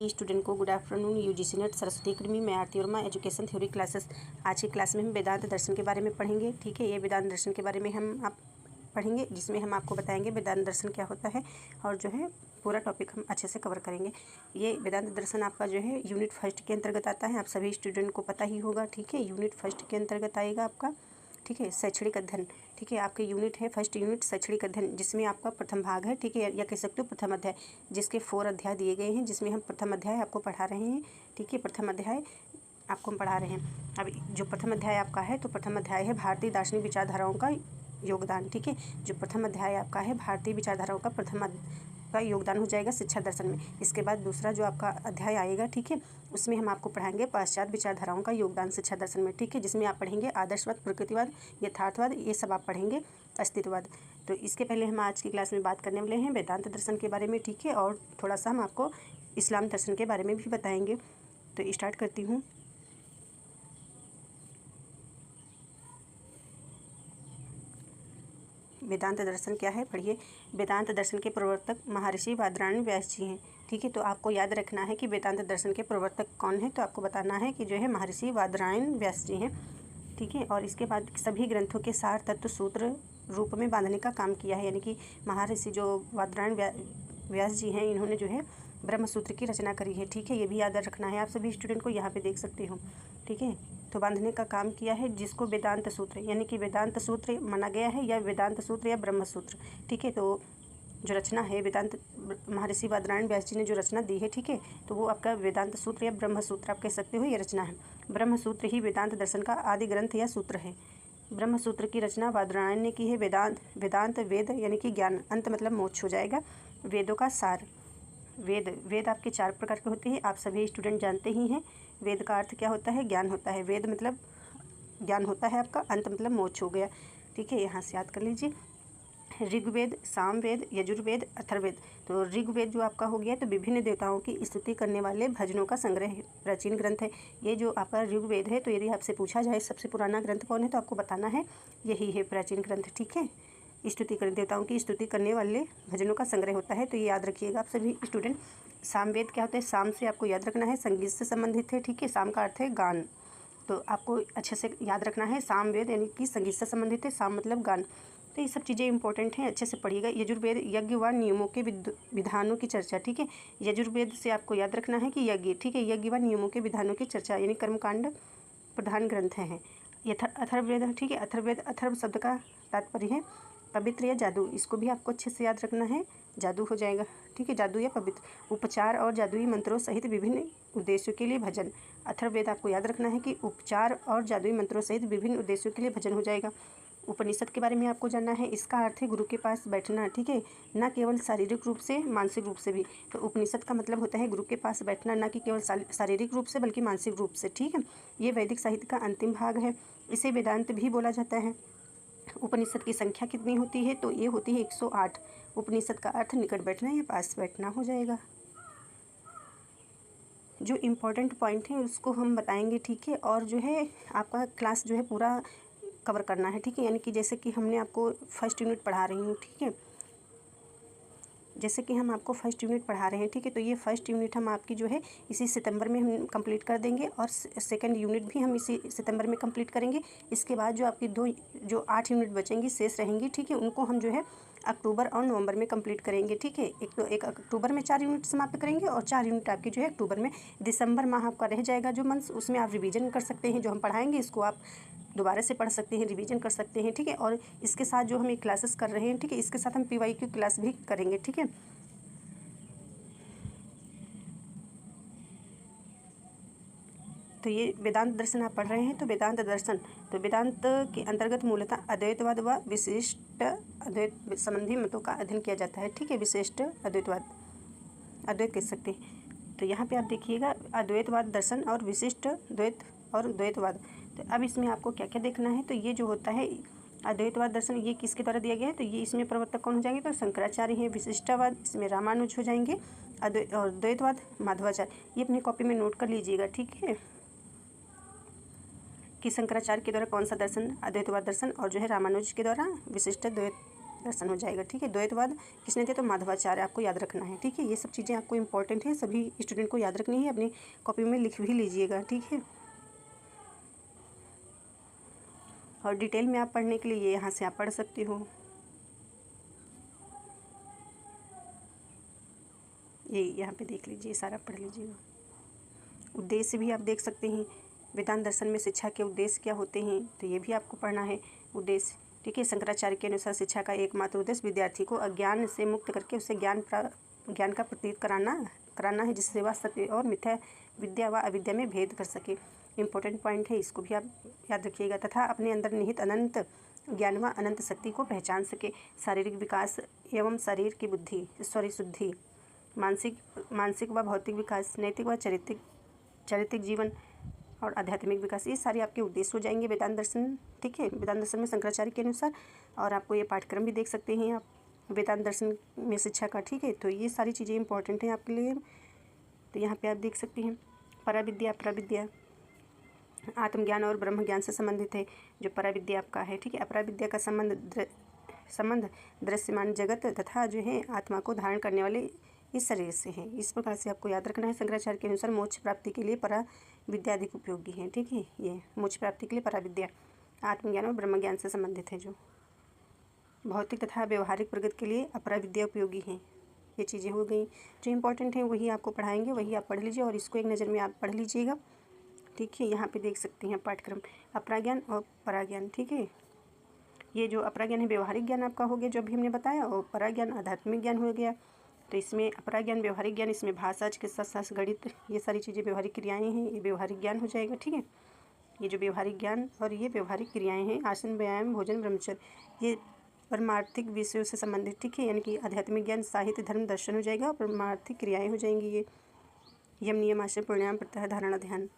Student को good afternoon. UGC net Saraswati academy में आरती Verma education theory classes. आज की क्लास में हम वेदांत दर्शन के बारे में पढ़ेंगे। ठीक है, ये वेदांत दर्शन के बारे में हम आप पढ़ेंगे, जिसमें हम आपको बताएंगे वेदांत दर्शन क्या होता है और जो है पूरा टॉपिक हम अच्छे से कवर करेंगे। ये वेदांत दर्शन आपका जो है यूनिट फर्स्ट के अंतर्गत आता है। आप सभी स्टूडेंट को पता ही होगा। ठीक है, यूनिट फर्स्ट के अंतर्गत आएगा आपका। ठीक है, शैक्षणिक अध्ययन। ठीक है, आपके यूनिट है फर्स्ट यूनिट शैक्षणिक अध्ययन, जिसमें आपका प्रथम भाग है। ठीक है, या कह सकते हो प्रथम अध्याय, जिसके 4 अध्याय दिए गए हैं, जिसमें हम प्रथम अध्याय आपको पढ़ा रहे हैं। ठीक है, प्रथम अध्याय आपको हम पढ़ा रहे हैं। अब जो प्रथम अध्याय आपका है, तो प्रथम अध्याय है भारतीय दार्शनिक विचारधाराओं का योगदान। ठीक है, जो प्रथम अध्याय आपका है भारतीय विचारधाराओं का प्रथम का योगदान हो जाएगा शिक्षा दर्शन में। इसके बाद दूसरा जो आपका अध्याय आएगा, ठीक है, उसमें हम आपको पढ़ाएंगे पाश्चात्य विचारधाराओं का योगदान शिक्षा दर्शन में। ठीक है, जिसमें आप पढ़ेंगे आदर्शवाद, प्रकृतिवाद, यथार्थवाद, ये सब आप पढ़ेंगे, अस्तित्ववाद। तो इसके पहले हम आज की क्लास में बात करने वाले हैं वेदांत दर्शन के बारे में। ठीक है, और थोड़ा सा हम आपको इस्लाम दर्शन के बारे में भी बताएंगे। तो स्टार्ट करती हूँ। वेदांत दर्शन क्या है, पढ़िए। वेदांत दर्शन के प्रवर्तक महर्षि बादरायण व्यास जी हैं। ठीक है, तो आपको याद रखना है कि वेदांत दर्शन के प्रवर्तक कौन है, तो आपको बताना है कि जो है महर्षि बादरायण व्यास जी हैं। ठीक है, और इसके बाद सभी ग्रंथों के सार तत्व सूत्र रूप में बांधने का काम किया है। यानी कि महर्षि जो बादरायण व्यास जी हैं, इन्होंने जो है ब्रह्म सूत्र की रचना करी है। ठीक है, ये भी याद रखना है आप सभी स्टूडेंट को, यहाँ पे देख सकते हो। ठीक है, तो बांधने का काम किया है, जिसको वेदांत सूत्र यानी कि वेदांत सूत्र माना गया है, या वेदांत सूत्र या ब्रह्म सूत्र। ठीक है, तो जो रचना है वेदांत महर्षि बादरायण व्यास जी ने जो रचना दी है, ठीक है, तो वो आपका वेदांत सूत्र या ब्रह्म सूत्र आप कह सकते हो, ये रचना है। ब्रह्म सूत्र ही वेदांत दर्शन का आदि ग्रंथ या सूत्र है। ब्रह्म सूत्र की रचना बादरायण ने की है। वेदांत वेद यानी कि ज्ञान, अंत मतलब मोक्ष हो जाएगा। वेदों का सार। वेद आपके 4 प्रकार के होते हैं, आप सभी स्टूडेंट जानते ही हैं। वेद का अर्थ क्या होता है, ज्ञान होता है। वेद मतलब ज्ञान होता है आपका, अंत मतलब मोक्ष हो गया। ठीक है, यहाँ से याद कर लीजिए। ऋग्वेद, सामवेद, यजुर्वेद, अथर्ववेद। तो ऋग्वेद जो आपका हो गया, तो विभिन्न देवताओं की स्तुति करने वाले भजनों का संग्रह प्राचीन ग्रंथ है। ये जो आपका ऋग्वेद है, तो यदि आपसे पूछा जाए सबसे पुराना ग्रंथ कौन है, तो आपको बताना है यही है प्राचीन ग्रंथ। ठीक है, स्तुति कर देवताओं की स्तुति करने वाले भजनों का संग्रह होता है, तो ये याद रखिएगा आप सभी स्टूडेंट। सामवेद क्या होता है, साम से आपको याद रखना है संगीत से संबंधित है। ठीक है, साम का अर्थ है गान, तो आपको अच्छे से याद रखना है। सामवेद यानी कि संगीत से संबंधित है, साम मतलब गान। तो ये सब चीज़ें इंपॉर्टेंट हैं, अच्छे से पढ़िएगा। यजुर्वेद यज्ञ व नियमों के विधानों की चर्चा। ठीक है, यजुर्वेद से आपको याद रखना है कि यज्ञ, ठीक है, यज्ञ व नियमों के विधानों की चर्चा यानी कर्मकांड प्रधान ग्रंथ हैं। अथर्ववेद, ठीक है, अथर्ववेद, अथर्व शब्द का तात्पर्य है पवित्र या जादू, इसको भी आपको अच्छे से याद रखना है, जादू हो जाएगा। ठीक है, जादू या पवित्र, उपचार और जादुई मंत्रों सहित विभिन्न उद्देश्यों के लिए भजन। अथर्ववेद आपको याद रखना है कि उपचार और जादुई मंत्रों सहित विभिन्न उद्देश्यों के लिए भजन हो जाएगा। उपनिषद के बारे में आपको जानना है, इसका अर्थ है गुरु के पास बैठना। ठीक है, न केवल शारीरिक रूप से, मानसिक रूप से भी। तो उपनिषद का मतलब होता है गुरु के पास बैठना, न कि केवल शारीरिक रूप से बल्कि मानसिक रूप से। ठीक है, ये वैदिक साहित्य का अंतिम भाग है, इसे वेदांत भी बोला जाता है। उपनिषद की संख्या कितनी होती है, तो ये होती है 108। उपनिषद का अर्थ निकट बैठना या पास बैठना हो जाएगा। जो इम्पोर्टेंट पॉइंट है उसको हम बताएंगे। ठीक है, और जो है आपका क्लास जो है पूरा कवर करना है। ठीक है, यानी कि जैसे कि हमने आपको फर्स्ट यूनिट पढ़ा रही हूँ। ठीक है, जैसे कि हम आपको फर्स्ट यूनिट पढ़ा रहे हैं। ठीक है, तो ये फर्स्ट यूनिट हम आपकी जो है इसी सितंबर में हम कंप्लीट कर देंगे, और सेकंड यूनिट भी हम इसी सितंबर में कंप्लीट करेंगे। इसके बाद जो आपकी जो 8 यूनिट बचेंगी, शेष रहेंगी, ठीक है, उनको हम जो है अक्टूबर और नवंबर में कंप्लीट करेंगे। ठीक है, एक अक्टूबर में 4 यूनिट समाप्त करेंगे, और 4 यूनिट आपकी जो है अक्टूबर में। दिसंबर माह आपका रह जाएगा जो मंथ, उसमें आप रिवीजन कर सकते हैं। जो हम पढ़ाएंगे इसको आप दोबारा से पढ़ सकते हैं, रिवीजन कर सकते हैं। ठीक है, और इसके साथ जो हम ये क्लासेस कर रहे हैं, ठीक है, इसके साथ हम PYQ क्लास भी करेंगे। ठीक है, तो ये वेदांत दर्शन आप पढ़ रहे हैं, तो वेदांत दर्शन, तो वेदांत के अंतर्गत मूलतः अद्वैतवाद व विशिष्ट अद्वैत संबंधी मतों का अध्ययन किया जाता है। ठीक है, विशिष्ट अद्वैतवाद, अद्वैत कह सकते हैं। तो यहाँ पे आप देखिएगा अद्वैतवाद दर्शन और विशिष्ट द्वैत और द्वैतवाद। तो अब इसमें आपको क्या क्या देखना है, तो ये जो होता है अद्वैतवाद दर्शन, ये किसके द्वारा दिया गया है, तो ये इसमें प्रवर्तक कौन हो जाएंगे, तो शंकराचार्य हैं। विशिष्टवाद, इसमें रामानुज हो जाएंगे। और द्वैतवाद माधवाचार्य। ये अपनी कॉपी में नोट कर लीजिएगा। ठीक है, कि शंकराचार्य के द्वारा कौन सा दर्शन, अद्वैतवाद दर्शन, और जो है रामानुज के द्वारा विशिष्ट द्वैत दर्शन हो जाएगा। ठीक है, द्वैतवाद किसने दिया? तो माधवाचार्य, आपको याद रखना है। ठीक है, ये सब चीज़ें आपको इंपॉर्टेंट है, सभी स्टूडेंट को याद रखनी है, अपनी कॉपी में लिख भी लीजिएगा। ठीक है, और डिटेल में आप पढ़ने के लिए ये यहाँ से आप पढ़ सकते हो। ये यहाँ पे देख लीजिए, सारा पढ़ लीजिएगा। उद्देश्य भी आप देख सकते हैं, वेदांत दर्शन में शिक्षा के उद्देश्य क्या होते हैं, तो ये भी आपको पढ़ना है उद्देश्य। ठीक है, शंकराचार्य के अनुसार शिक्षा का एकमात्र उद्देश्य विद्यार्थी को अज्ञान से मुक्त करके उसे ज्ञान का प्रतीत कराना है, जिससे वह सत्य और मिथ्या, विद्या व अविद्या में भेद कर सके। इम्पोर्टेंट पॉइंट है, इसको भी आप याद रखिएगा। तथा अपने अंदर निहित अनंत ज्ञान व अनंत शक्ति को पहचान सके। शारीरिक विकास एवं शरीर की शुद्धि, मानसिक व भौतिक विकास, नैतिक व चारित्रिक जीवन और आध्यात्मिक विकास, ये सारे आपके उद्देश्य हो जाएंगे वेदांत दर्शन। ठीक है, वेदांत दर्शन में शंकराचार्य के अनुसार। और आपको ये पाठ्यक्रम भी देख सकते हैं आप, वेदांत दर्शन में शिक्षा का। ठीक है, तो ये सारी चीज़ें इंपॉर्टेंट हैं आपके लिए। तो यहाँ पे आप देख सकते हैं, पराविद्या अपराविद्या आत्मज्ञान और ब्रह्म ज्ञान से संबंधित है, जो पराविद्या आपका है। ठीक है, अपराविद्या का संबंध दृश्यमान जगत तथा जो है आत्मा को धारण करने वाले इस शरीर से है। इस प्रकार से आपको याद रखना है। शंकराचार्य के अनुसार मोक्ष प्राप्ति के लिए परा विद्या अधिक उपयोगी है। ठीक है, ये मोक्ष प्राप्ति के लिए परा विद्या आत्मज्ञान और ब्रह्म ज्ञान से संबंधित है। जो भौतिक तथा व्यवहारिक प्रगति के लिए अपरा विद्या उपयोगी है। ये चीज़ें हो गई जो इंपॉर्टेंट हैं, वही आपको पढ़ाएंगे, वही आप पढ़ लीजिए और इसको एक नज़र में आप पढ़ लीजिएगा। ठीक है, यहाँ पे देख सकते हैं पाठ्यक्रम अपराज्ञान और पराज्ञान। ठीक है, ये जो अपराज्ञान है व्यवहारिक ज्ञान आपका हो गया जो अभी हमने बताया, और पराज्ञान आध्यात्मिक ज्ञान हो गया। तो इसमें अपराज्ञान व्यवहारिक ज्ञान, इसमें भाषा, चिकित्सा शास्त्र, गणित, ये सारी चीज़ें व्यवहारिक क्रियाएं हैं, ये व्यवहारिक ज्ञान हो जाएगा। ठीक है, ये जो व्यवहारिक ज्ञान और ये व्यवहारिक क्रियाएं हैं, आसन, व्यायाम, भोजन, ब्रह्मचर्य, ये परमार्थिक विषयों से संबंधित। ठीक है, यानी कि आध्यात्मिक ज्ञान, साहित्य, धर्म, दर्शन हो जाएगा और परमार्थिक क्रियाएं हो जाएंगी। ये यम, नियम, आश्रम, प्राणायाम, प्रत्याहार, धारणा, ध्यान।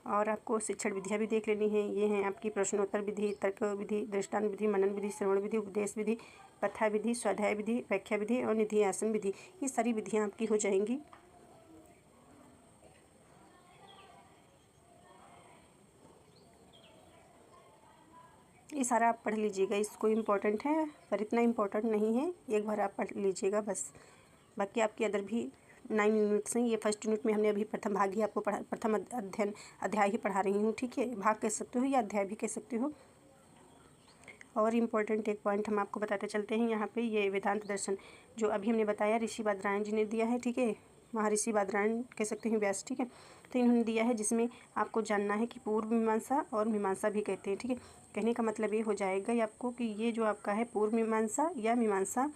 और आपको शिक्षण विधियाँ भी देख लेनी है। ये हैं आपकी प्रश्नोत्तर विधि, तर्क विधि, दृष्टांत विधि, मनन विधि, श्रवण विधि, उपदेश विधि, कथा विधि, स्वाध्याय विधि, व्याख्या विधि और निधि आसन विधि। ये सारी विधियाँ आपकी हो जाएंगी। ये सारा आप पढ़ लीजिएगा, इसको इम्पोर्टेंट है पर इतना इम्पोर्टेंट नहीं है, एक बार आप पढ़ लीजिएगा बस। बाकी आपके अदर भी 9 यूनिट्स हैं। ये फर्स्ट यूनिट में हमने अभी प्रथम भाग ही आपको पढ़ा, प्रथम अध्याय ही पढ़ा रही हूँ। ठीक है, भाग कह सकते हो या अध्याय भी कह सकते हो। और इम्पोर्टेंट एक पॉइंट हम आपको बताते चलते हैं यहाँ पे, ये वेदांत दर्शन जो अभी हमने बताया ऋषि बादरायण जी ने दिया है। ठीक है, महर्षि बादरायण कह सकते हैं, व्यास। ठीक है, तो इन्होंने दिया है, जिसमें आपको जानना है कि पूर्व मीमांसा और मीमांसा भी कहते हैं। ठीक है, कहने का मतलब ये हो जाएगा आपको कि ये जो आपका है पूर्व मीमांसा या मीमांसा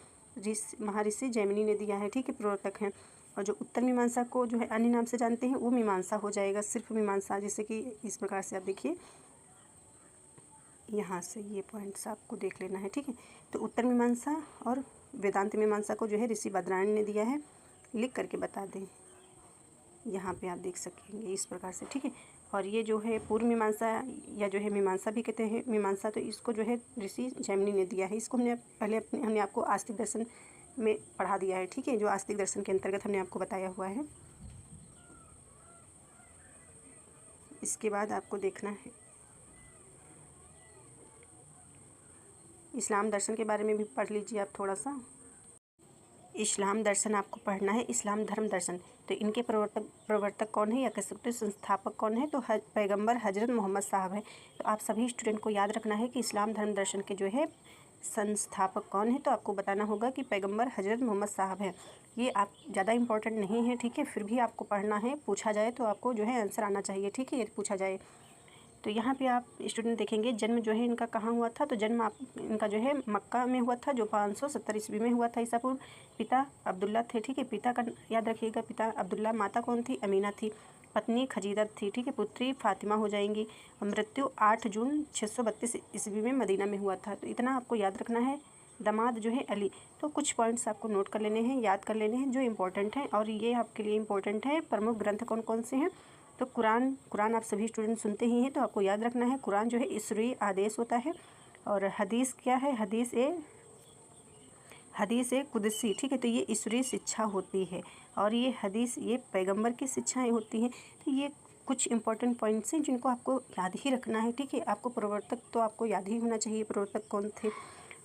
महर्षि जैमिनी ने दिया है। ठीक है, प्रवर्तक हैं। और जो उत्तर मीमांसा को जो है अन्य नाम से जानते हैं, वो मीमांसा हो जाएगा, सिर्फ मीमांसा। जैसे कि इस प्रकार से आप देखिए, यहाँ से ये पॉइंट्स आपको देख लेना है। ठीक है, तो उत्तर मीमांसा और वेदांत मीमांसा को जो है ऋषि बादरायण ने दिया है, लिख करके बता दें। यहाँ पे आप देख सकेंगे इस प्रकार से। ठीक है, और ये जो है पूर्व मीमांसा या जो है मीमांसा भी कहते हैं मीमांसा, तो इसको जो है ऋषि जैमिनी ने दिया है। इसको हमने आपको आस्तिक दर्शन में पढ़ा दिया है। ठीक है, जो आस्तिक दर्शन के अंतर्गत हमने आपको बताया हुआ है। इसके बाद आपको देखना है इस्लाम दर्शन के बारे में भी पढ़ लीजिए आप थोड़ा सा। इस्लाम दर्शन आपको पढ़ना है, इस्लाम धर्म दर्शन। तो इनके प्रवर्तक कौन है या कह सकते हैं संस्थापक कौन है? तो पैगंबर हजरत मोहम्मद साहब है। तो आप सभी स्टूडेंट को याद रखना है कि इस्लाम धर्म दर्शन के जो है संस्थापक कौन है, तो आपको बताना होगा कि पैगंबर हजरत मोहम्मद साहब है। ये आप ज़्यादा इंपॉर्टेंट नहीं है। ठीक है, फिर भी आपको पढ़ना है, पूछा जाए तो आपको जो है आंसर आना चाहिए। ठीक है, यदि पूछा जाए तो यहाँ पे आप स्टूडेंट देखेंगे जन्म जो है इनका कहाँ हुआ था। तो जन्म इनका जो है मक्का में हुआ था, जो 570 ईस्वी में हुआ था ईसा पूर्व। पिता अब्दुल्ला थे। ठीक है, पिता का याद रखिएगा, पिता अब्दुल्ला, माता कौन थी? अमीना थी, पत्नी खजीदा थी। ठीक है, पुत्री फातिमा हो जाएंगी। मृत्यु 8 जून 632 ईस्वी में मदीना में हुआ था। तो इतना आपको याद रखना है। दामाद जो है अली। तो कुछ पॉइंट्स आपको नोट कर लेने हैं, याद कर लेने हैं जो इंपॉर्टेंट हैं, और ये आपके लिए इंपॉर्टेंट है। प्रमुख ग्रंथ कौन कौन से हैं? तो कुरान आप सभी स्टूडेंट सुनते ही हैं, तो आपको याद रखना है कुरान जो है ईश्वरीय आदेश होता है। और हदीस क्या है? हदीस ए कुदसी। ठीक है, तो ये ईश्वरीय शिक्षा होती है, और ये हदीस ये पैगंबर की शिक्षाएं होती हैं। तो ये कुछ इंपॉर्टेंट पॉइंट्स हैं जिनको आपको याद ही रखना है, ठीक है। आपको प्रवर्तक तो आपको याद ही होना चाहिए प्रवर्तक कौन थे।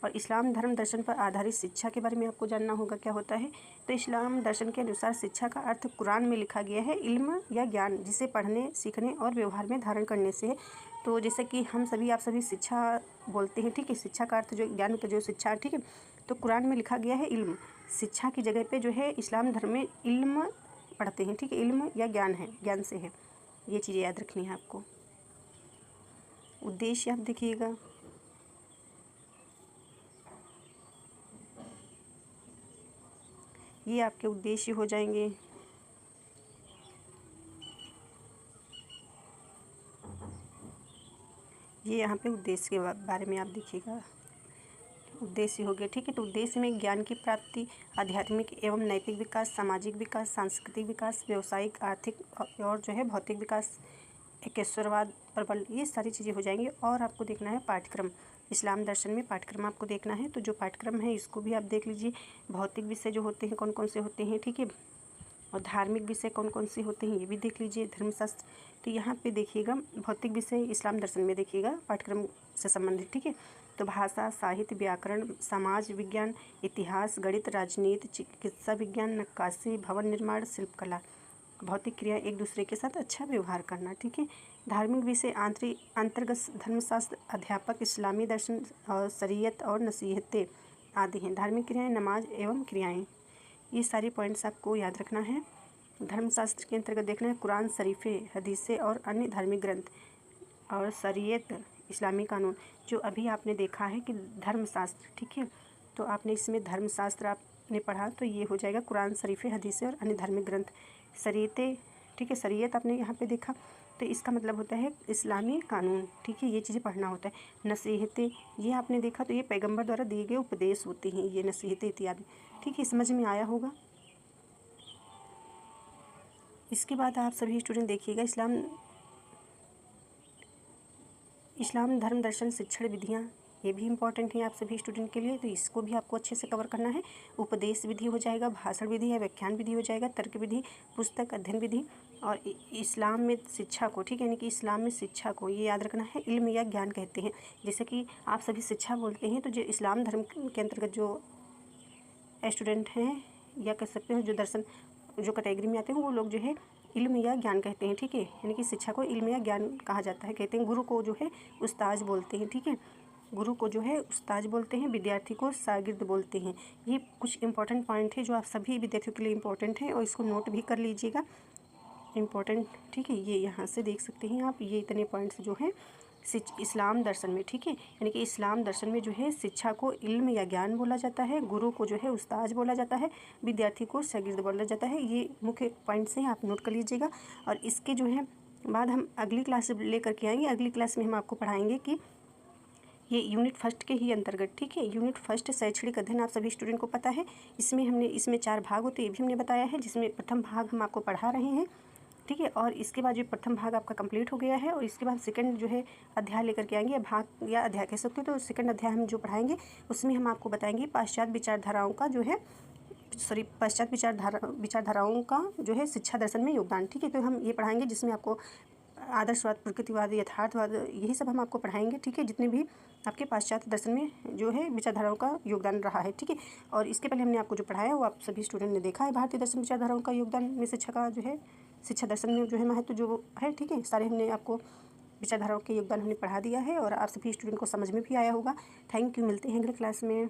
और इस्लाम धर्म दर्शन पर आधारित शिक्षा के बारे में आपको जानना होगा क्या होता है। तो इस्लाम दर्शन के अनुसार शिक्षा का अर्थ कुरान में लिखा गया है इल्म या ज्ञान, जिसे पढ़ने, सीखने और व्यवहार में धारण करने से है। तो जैसे कि हम सभी आप सभी शिक्षा बोलते हैं, ठीक है। शिक्षा का अर्थ जो ज्ञान का जो शिक्षा, ठीक है। तो कुरान में लिखा गया है इल्म। शिक्षा की जगह पे जो है इस्लाम धर्म में इल्म पढ़ते हैं, ठीक है। इल्म या ज्ञान है, ज्ञान से है। ये चीज़ें याद रखनी है आपको। उद्देश्य आप देखिएगा, ये आपके उद्देश्य हो जाएंगे। ये यहाँ पे उद्देश्य के बारे में आप देखिएगा, उद्देश्य हो गया, ठीक है। तो उद्देश्य में ज्ञान की प्राप्ति, आध्यात्मिक एवं नैतिक विकास, सामाजिक विकास, सांस्कृतिक विकास, व्यवसायिक, आर्थिक और जो है भौतिक विकास, एकेश्वरवाद, प्रबल, ये सारी चीज़ें हो जाएंगी। और आपको देखना है पाठ्यक्रम, इस्लाम दर्शन में पाठ्यक्रम आपको देखना है। तो जो पाठ्यक्रम है इसको भी आप देख लीजिए। भौतिक विषय जो होते हैं कौन कौन से होते हैं, ठीक है। और धार्मिक विषय कौन कौन से होते हैं ये भी देख लीजिए। धर्मशास्त्र, तो यहाँ पे देखिएगा भौतिक विषय इस्लाम दर्शन में देखिएगा पाठ्यक्रम से संबंधित, ठीक है। तो भाषा, साहित्य, व्याकरण, समाज विज्ञान, इतिहास, गणित, राजनीति, चिकित्सा विज्ञान, नक्काशी, भवन निर्माण, शिल्पकला, भौतिक क्रिया, एक दूसरे के साथ अच्छा व्यवहार करना, ठीक है। धार्मिक विषय अंतर्गत धर्मशास्त्र, अध्यापक, इस्लामी दर्शन और शरीयत और नसीहतें आदि हैं। धार्मिक क्रियाएं, नमाज एवं क्रियाएं, ये सारी पॉइंट्स आपको याद रखना है। धर्मशास्त्र के अंतर्गत देखना है कुरान शरीफे, हदीसें और अन्य धार्मिक ग्रंथ, और शरीयत, इस्लामी कानून। जो अभी आपने देखा है कि धर्मशास्त्र, ठीक है। तो आपने इसमें धर्मशास्त्र आपने पढ़ा तो ये हो जाएगा कुरान शरीफे, हदीसें और अन्य धार्मिक ग्रंथ। शरीयतें, ठीक है, शरीयत आपने यहाँ पे देखा तो इसका मतलब होता है इस्लामी कानून, ठीक है। ये चीज़ें पढ़ना होता है। नसीहतें, ये आपने देखा तो ये पैगंबर द्वारा दिए गए उपदेश होते हैं, ये नसीहतें इत्यादि, ठीक है। समझ में आया होगा। इसके बाद आप सभी स्टूडेंट देखिएगा इस्लाम धर्म दर्शन शिक्षण विधियाँ, ये भी इम्पॉर्टेंट है आप सभी स्टूडेंट के लिए। तो इसको भी आपको अच्छे से कवर करना है। उपदेश विधि हो जाएगा, भाषण विधि या व्याख्यान विधि हो जाएगा, तर्क विधि, पुस्तक अध्ययन विधि, और इस्लाम में शिक्षा को, ठीक है, यानी कि इस्लाम में शिक्षा को ये याद रखना है इल्म या ज्ञान कहते हैं। जैसे कि आप सभी शिक्षा बोलते हैं तो जो इस्लाम धर्म के अंतर्गत जो स्टूडेंट हैं या कह सकते हैं जो दर्शन जो कैटेगरी में आते हैं वो लोग जो है इल्म या ज्ञान कहते हैं, ठीक है। यानी कि शिक्षा को इल्म या ज्ञान कहा जाता है, कहते हैं। गुरु को जो है उस्ताद बोलते हैं, ठीक है। गुरु को जो है उस्ताद बोलते हैं, विद्यार्थी को शागिर्द बोलते हैं। ये कुछ इंपॉर्टेंट पॉइंट है जो आप सभी विद्यार्थियों के लिए इंपॉर्टेंट है और इसको नोट भी कर लीजिएगा, इम्पोर्टेंट, ठीक है। ये यहाँ से देख सकते हैं आप, ये इतने पॉइंट्स जो हैं इस्लाम दर्शन में, ठीक है। यानी कि इस्लाम दर्शन में जो है शिक्षा को इल्म या ज्ञान बोला जाता है, गुरु को जो है उस्ताद बोला जाता है, विद्यार्थी को शागिर्द बोला जाता है। ये मुख्य पॉइंट्स हैं, आप नोट कर लीजिएगा। और इसके जो है बाद हम अगली क्लास लेकर के आएंगे। अगली क्लास में हम आपको पढ़ाएंगे कि ये यूनिट फर्स्ट के ही अंतर्गत, ठीक है। यूनिट फर्स्ट शैक्षणिक अध्ययन आप सभी स्टूडेंट को पता है। इसमें 4 भाग होते हैं, ये भी हमने बताया है, जिसमें प्रथम भाग हम आपको पढ़ा रहे हैं, ठीक है। और इसके बाद जो प्रथम भाग आपका कंप्लीट हो गया है और इसके बाद सेकंड जो है अध्याय लेकर के आएंगे, भाग या अध्याय कह सकते हो। तो सेकंड अध्याय हम जो पढ़ाएंगे उसमें हम आपको बताएंगे पाश्चात्य विचारधाराओं का जो है पाश्चात्य विचारधाराओं का जो है शिक्षा दर्शन में योगदान, ठीक है। तो हम ये पढ़ाएंगे जिसमें आपको आदर्शवाद, प्रकृतिवाद, यथार्थवाद, यही सब हम आपको पढ़ाएंगे, ठीक है। जितने भी आपके पाश्चात्य दर्शन में जो है विचारधाराओं का योगदान रहा है, ठीक है। और इसके पहले हमने आपको जो पढ़ाया वो आप सभी स्टूडेंट ने देखा है। भारतीय दर्शन विचारधाराओं का योगदान में शिक्षा का जो है शिक्षा दर्शन में जो है महत्व जो है, ठीक है। सारे हमने आपको विचारधाराओं के योगदान हमने पढ़ा दिया है और आप सभी स्टूडेंट को समझ में भी आया होगा। थैंक यू, मिलते हैं अगले क्लास में।